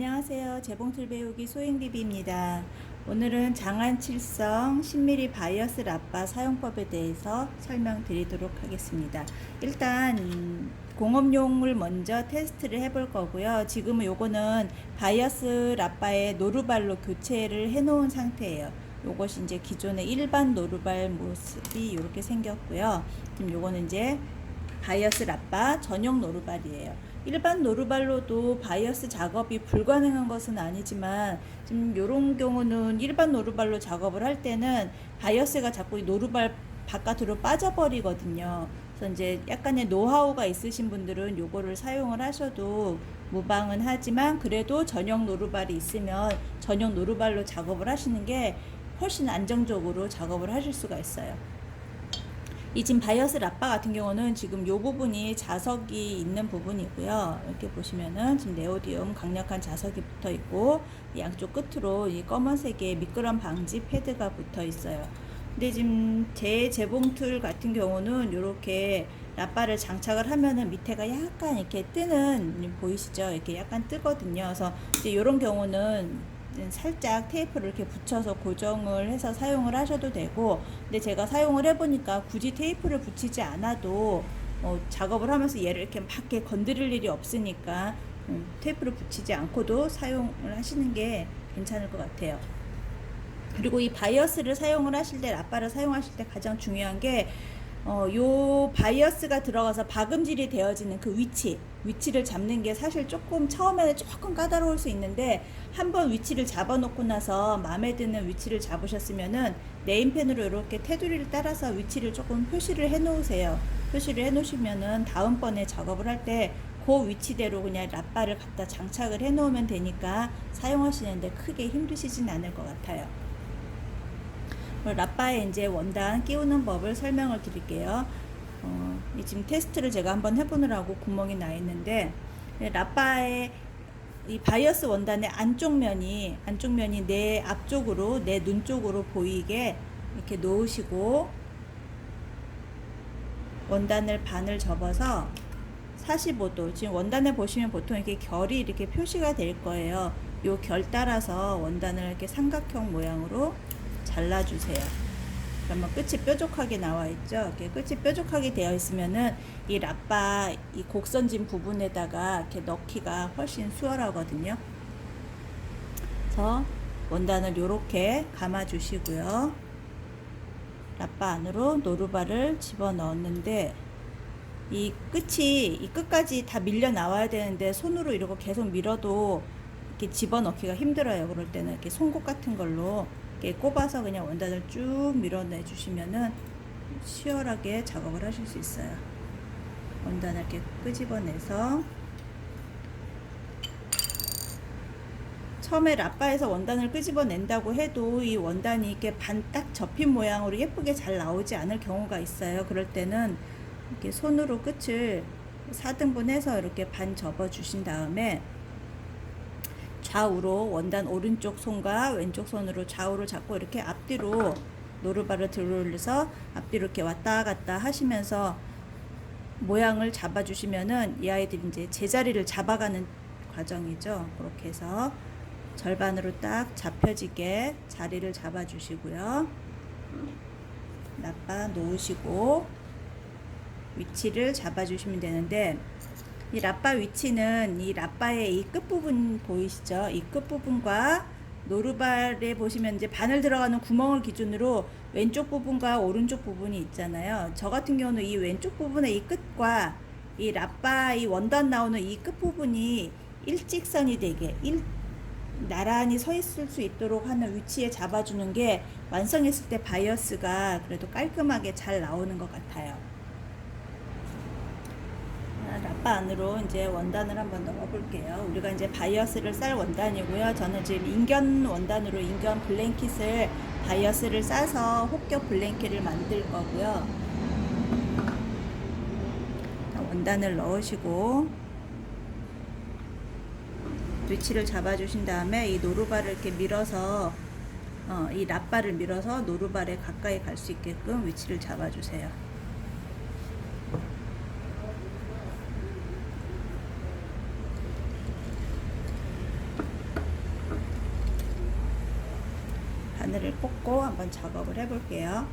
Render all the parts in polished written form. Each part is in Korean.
안녕하세요. 재봉틀 배우기 소잉비비입니다. 오늘은 장안칠성 10mm 바이어스 랍바 사용법에 대해서 설명드리도록 하겠습니다. 일단 공업용을 먼저 테스트를 해볼 거고요. 지금은 요거는 바이어스 랍바에 노루발로 교체를 해 놓은 상태예요. 요것이 이제 기존의 일반 노루발 모습이 이렇게 생겼고요. 지금 요거는 이제 바이어스 랍바 전용 노루발이에요. 일반 노루발로도 바이어스 작업이 불가능한 것은 아니지만 지금 이런 경우는 일반 노루발로 작업을 할 때는 바이어스가 자꾸 이 노루발 바깥으로 빠져버리거든요. 그래서 이제 약간의 노하우가 있으신 분들은 요거를 사용을 하셔도 무방은 하지만 그래도 전용 노루발이 있으면 전용 노루발로 작업을 하시는 게 훨씬 안정적으로 작업을 하실 수가 있어요. 이 지금 바이어스 랍바 같은 경우는 지금 요 부분이 자석이 있는 부분이고요. 이렇게 보시면은 지금 네오디움 강력한 자석이 붙어 있고 양쪽 끝으로 이 검은색의 미끄럼 방지 패드가 붙어 있어요. 근데 지금 제 재봉틀 같은 경우는 이렇게 랍바를 장착을 하면은 밑에가 약간 이렇게 뜨는 보이시죠? 이렇게 약간 뜨거든요. 그래서 이제 이런 경우는 살짝 테이프를 이렇게 붙여서 고정을 해서 사용을 하셔도 되고, 근데 제가 사용을 해보니까 굳이 테이프를 붙이지 않아도 작업을 하면서 얘를 이렇게 막 이렇게 건드릴 일이 없으니까 테이프를 붙이지 않고도 사용을 하시는 게 괜찮을 것 같아요. 그리고 이 바이어스를 사용을 하실 때, 랍바를 사용하실 때 가장 중요한 게 요 바이어스가 들어가서 박음질이 되어지는 그 위치를 잡는 게 사실 조금 처음에는 조금 까다로울 수 있는데, 한번 위치를 잡아 놓고 나서 마음에 드는 위치를 잡으셨으면은 네임펜으로 이렇게 테두리를 따라서 위치를 조금 표시를 해 놓으세요. 표시를 해 놓으시면은 다음번에 작업을 할 때 그 위치대로 그냥 랍바를 갖다 장착을 해 놓으면 되니까 사용하시는데 크게 힘드시진 않을 것 같아요. 랍바에 이제 원단 끼우는 법을 설명을 드릴게요. 지금 테스트를 제가 한번 해보느라고 구멍이 나 있는데, 랍바의 이 바이어스 원단의 안쪽 면이 내 앞쪽으로, 내 눈 쪽으로 보이게 이렇게 놓으시고, 원단을 반을 접어서 45도, 지금 원단에 보시면 보통 이렇게 결이 이렇게 표시가 될 거예요. 요 결 따라서 원단을 이렇게 삼각형 모양으로 잘라주세요. 그러면 끝이 뾰족하게 나와 있죠. 이렇게 끝이 뾰족하게 되어 있으면은 이 랍바 이 곡선진 부분에다가 이렇게 넣기가 훨씬 수월하거든요. 그래서 원단을 이렇게 감아 주시고요. 랍바 안으로 노루발을 집어 넣었는데, 이 끝까지 다 밀려 나와야 되는데 손으로 이러고 계속 밀어도 이렇게 집어 넣기가 힘들어요. 그럴 때는 이렇게 송곳 같은 걸로 이렇게 꼽아서 그냥 원단을 쭉 밀어내 주시면은 수월하게 작업을 하실 수 있어요. 원단을 이렇게 끄집어내서, 처음에 랍바에서 원단을 끄집어낸다고 해도 이 원단이 이렇게 반 딱 접힌 모양으로 예쁘게 잘 나오지 않을 경우가 있어요. 그럴 때는 이렇게 손으로 끝을 4등분 해서 이렇게 반 접어 주신 다음에 좌우로 원단 오른쪽 손과 왼쪽 손으로 좌우로 잡고 이렇게 앞뒤로 노루발을 들어 올려서 앞뒤로 이렇게 왔다 갔다 하시면서 모양을 잡아 주시면은 이 아이들이 이제 제자리를 잡아가는 과정이죠. 그렇게 해서 절반으로 딱 잡혀지게 자리를 잡아 주시고요. 랍바 놓으시고 위치를 잡아 주시면 되는데, 이 랍바 위치는 이 랍바의 이 끝부분 보이시죠? 이 끝부분과 노루발에 보시면 이제 바늘 들어가는 구멍을 기준으로 왼쪽 부분과 오른쪽 부분이 있잖아요. 저 같은 경우는 이 왼쪽 부분의 이 끝과 이 랍바 이 원단 나오는 이 끝부분이 일직선이 되게 나란히 서 있을 수 있도록 하는 위치에 잡아주는 게 완성했을 때 바이어스가 그래도 깔끔하게 잘 나오는 것 같아요. 랍바 안으로 이제 원단을 한번 넣어 볼게요. 우리가 이제 바이어스를 쌀 원단이고요. 저는 지금 인견 원단으로 인견 블랭킷을 바이어스를 싸서 혹겹 블랭킷을 만들 거고요. 원단을 넣으시고 위치를 잡아 주신 다음에 이 노루발을 이렇게 밀어서 이 랍바를 밀어서 노루발에 가까이 갈 수 있게끔 위치를 잡아 주세요. 바늘을 꽂고 한번 작업을 해 볼게요.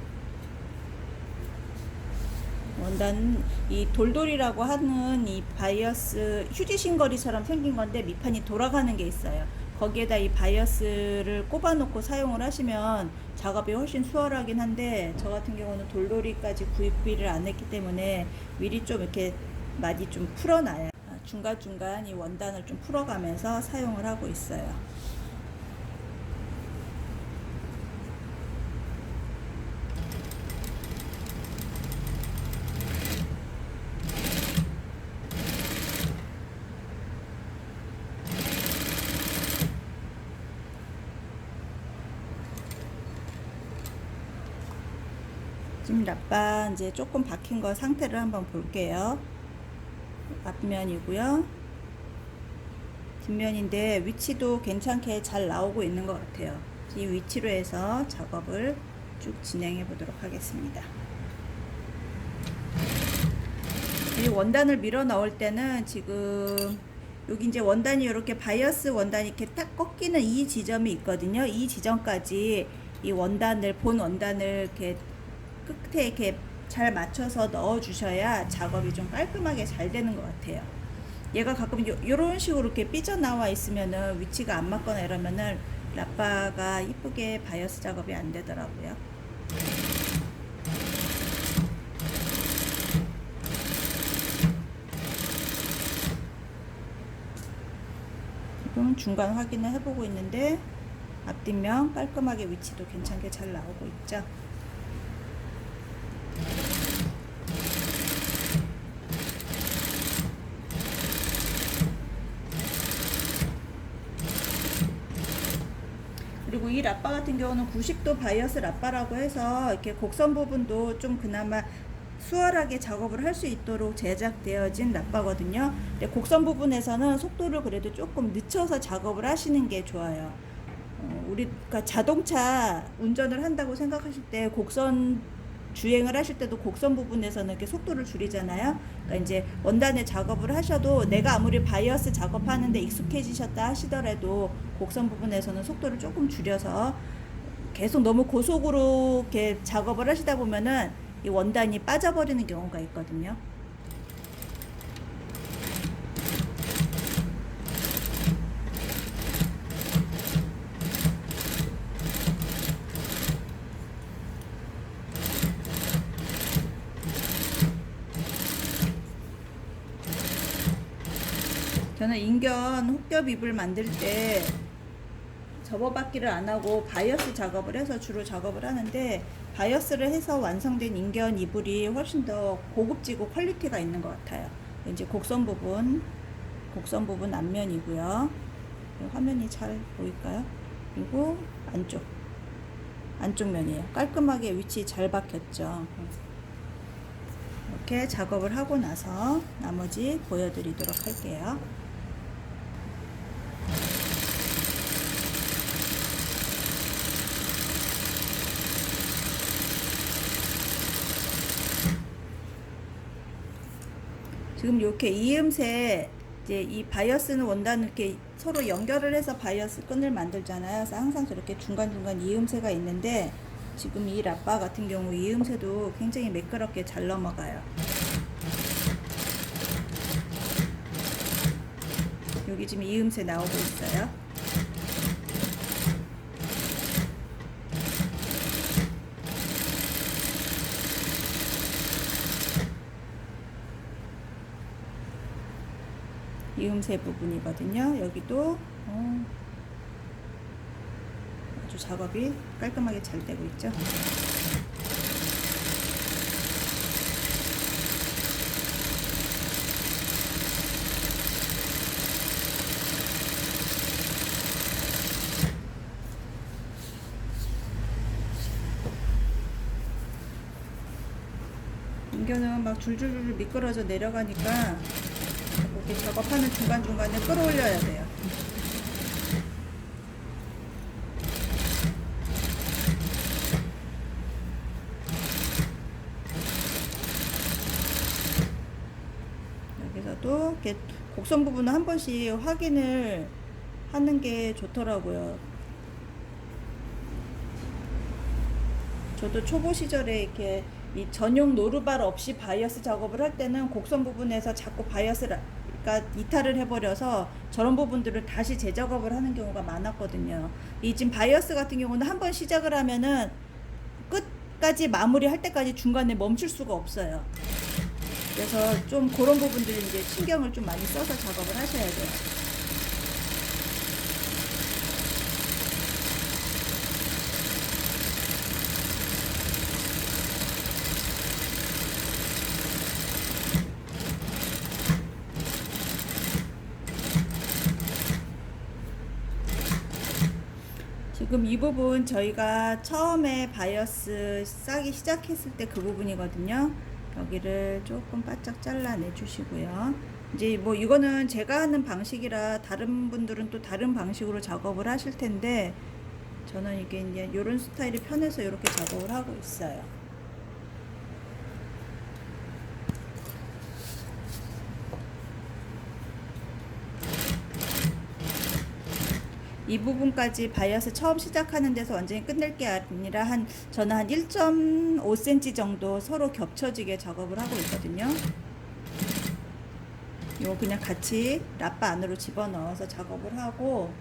원단은 이 돌돌이라고 하는 이 바이어스 휴지 신거리처럼 생긴 건데 밑판이 돌아가는 게 있어요. 거기에다 이 바이어스를 꼽아 놓고 사용을 하시면 작업이 훨씬 수월하긴 한데, 저 같은 경우는 돌돌이까지 구입비를 안 했기 때문에 미리 좀 이렇게 많이 좀 풀어놔요. 중간중간 이 원단을 좀 풀어가면서 사용을 하고 있어요. 지금 라빠 이제 조금 박힌 거 상태를 한번 볼게요. 앞면이고요. 뒷면인데 위치도 괜찮게 잘 나오고 있는 것 같아요. 이 위치로 해서 작업을 쭉 진행해 보도록 하겠습니다. 이 원단을 밀어 넣을 때는 지금 여기 이제 원단이 이렇게 바이어스 원단이 이렇게 딱 꺾이는 이 지점이 있거든요. 이 지점까지 이 원단을, 본 원단을 이렇게 끝에 이렇게 잘 맞춰서 넣어 주셔야 작업이 좀 깔끔하게 잘 되는 것 같아요. 얘가 가끔 요런 식으로 이렇게 삐져나와 있으면은 위치가 안 맞거나 이러면은 라빠가 이쁘게 바이어스 작업이 안 되더라고요. 지금 중간 확인을 해보고 있는데 앞뒷면 깔끔하게 위치도 괜찮게 잘 나오고 있죠. 그리고 이 라빠 같은 경우는 90도 바이어스 라빠라고 해서 이렇게 곡선 부분도 좀 그나마 수월하게 작업을 할 수 있도록 제작되어진 라빠거든요. 근데 곡선 부분에서는 속도를 그래도 조금 늦춰서 작업을 하시는 게 좋아요. 우리가 자동차 운전을 한다고 생각하실 때 곡선 주행을 하실 때도 곡선 부분에서는 이렇게 속도를 줄이잖아요. 그러니까 이제 원단에 작업을 하셔도 내가 아무리 바이어스 작업하는데 익숙해지셨다 하시더라도 곡선 부분에서는 속도를 조금 줄여서 계속 너무 고속으로 이렇게 작업을 하시다 보면은 이 원단이 빠져버리는 경우가 있거든요. 저는 인견 혹겹 잎을 만들 때 접어받기를 안 하고 바이어스 작업을 해서 주로 작업을 하는데, 바이어스를 해서 완성된 인견 이불이 훨씬 더 고급지고 퀄리티가 있는 것 같아요. 이제 곡선 부분 앞면이고요. 화면이 잘 보일까요? 그리고 안쪽 면이에요. 깔끔하게 위치 잘 박혔죠. 이렇게 작업을 하고 나서 나머지 보여드리도록 할게요. 지금 이렇게 이음새, 이제 이 바이어스는 원단을 이렇게 서로 연결을 해서 바이어스 끈을 만들잖아요. 그래서 항상 저렇게 중간중간 이음새가 있는데, 지금 이 라빠 같은 경우 이음새도 굉장히 매끄럽게 잘 넘어가요. 여기 지금 이음새 나오고 있어요. 이음새 부분이거든요. 여기도 아주 작업이 깔끔하게 잘 되고 있죠. 인견은 막 줄줄줄 미끄러져 내려가니까 이렇게 작업하는 중간중간에 끌어올려야 돼요. 여기서도 이렇게 곡선 부분은 한 번씩 확인을 하는 게 좋더라고요. 저도 초보 시절에 이렇게 이 전용 노루발 없이 바이어스 작업을 할 때는 곡선 부분에서 자꾸 바이어스가 이탈을 해버려서 저런 부분들을 다시 재작업을 하는 경우가 많았거든요. 이 지금 바이어스 같은 경우는 한번 시작을 하면은 끝까지 마무리할 때까지 중간에 멈출 수가 없어요. 그래서 좀 그런 부분들을 이제 신경을 좀 많이 써서 작업을 하셔야 돼요. 지금 이 부분 저희가 처음에 바이어스 싸기 시작했을 때 그 부분이거든요. 여기를 조금 바짝 잘라내 주시고요. 이제 뭐 이거는 제가 하는 방식이라 다른 분들은 또 다른 방식으로 작업을 하실 텐데, 저는 이게 이제 이런 스타일이 편해서 이렇게 작업을 하고 있어요. 이 부분까지 바이어스 처음 시작하는 데서 완전히 끝낼 게 아니라 저는 한 1.5cm 정도 서로 겹쳐지게 작업을 하고 있거든요. 이거 그냥 같이 라빠 안으로 집어넣어서 작업을 하고,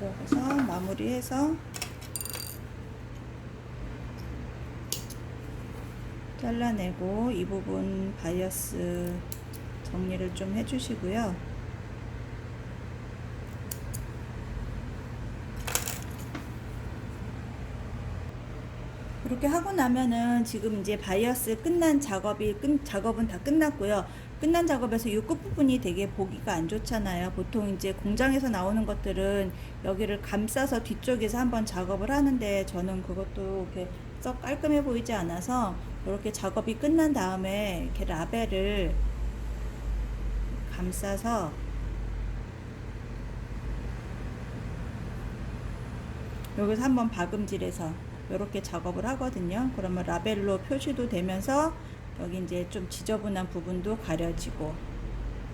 여기서 마무리해서 잘라내고, 이 부분 바이어스 정리를 좀 해주시고요. 이렇게 하고 나면은 지금 이제 바이어스 끝난 작업은 다 끝났고요. 끝난 작업에서 이 끝부분이 되게 보기가 안 좋잖아요. 보통 이제 공장에서 나오는 것들은 여기를 감싸서 뒤쪽에서 한번 작업을 하는데, 저는 그것도 이렇게 썩 깔끔해 보이지 않아서 이렇게 작업이 끝난 다음에 이렇게 라벨을 감싸서 여기서 한번 박음질해서 이렇게 작업을 하거든요. 그러면 라벨로 표시도 되면서 여기 이제 좀 지저분한 부분도 가려지고,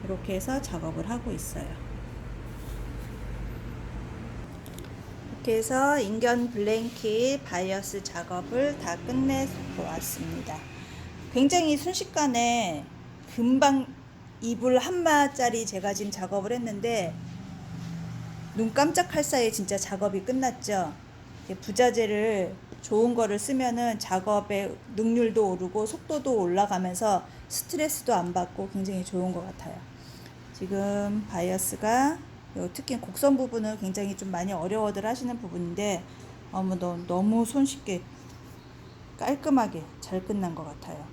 이렇게 해서 작업을 하고 있어요. 이렇게 해서 인견 블랭킷 바이어스 작업을 다 끝내보았습니다. 굉장히 순식간에 금방 이불 한마짜리 제가 지금 작업을 했는데, 눈 깜짝할 사이에 진짜 작업이 끝났죠. 부자재를 좋은 거를 쓰면은 작업의 능률도 오르고 속도도 올라가면서 스트레스도 안 받고 굉장히 좋은 것 같아요. 지금 바이어스가 특히 곡선 부분은 굉장히 좀 많이 어려워들 하시는 부분인데, 너무 손쉽게 깔끔하게 잘 끝난 것 같아요.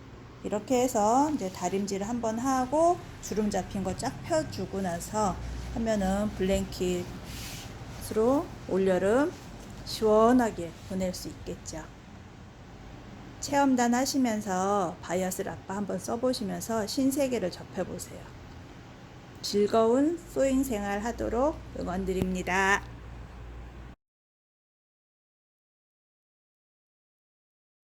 이렇게 해서 이제 다림질을 한번 하고 주름 잡힌 거 쫙 펴주고 나서 하면은 블랭킷으로 올여름 시원하게 보낼 수 있겠죠. 체험단 하시면서 바이어스 라빠 한번 써보시면서 신세계를 접해보세요. 즐거운 소잉 생활 하도록 응원드립니다.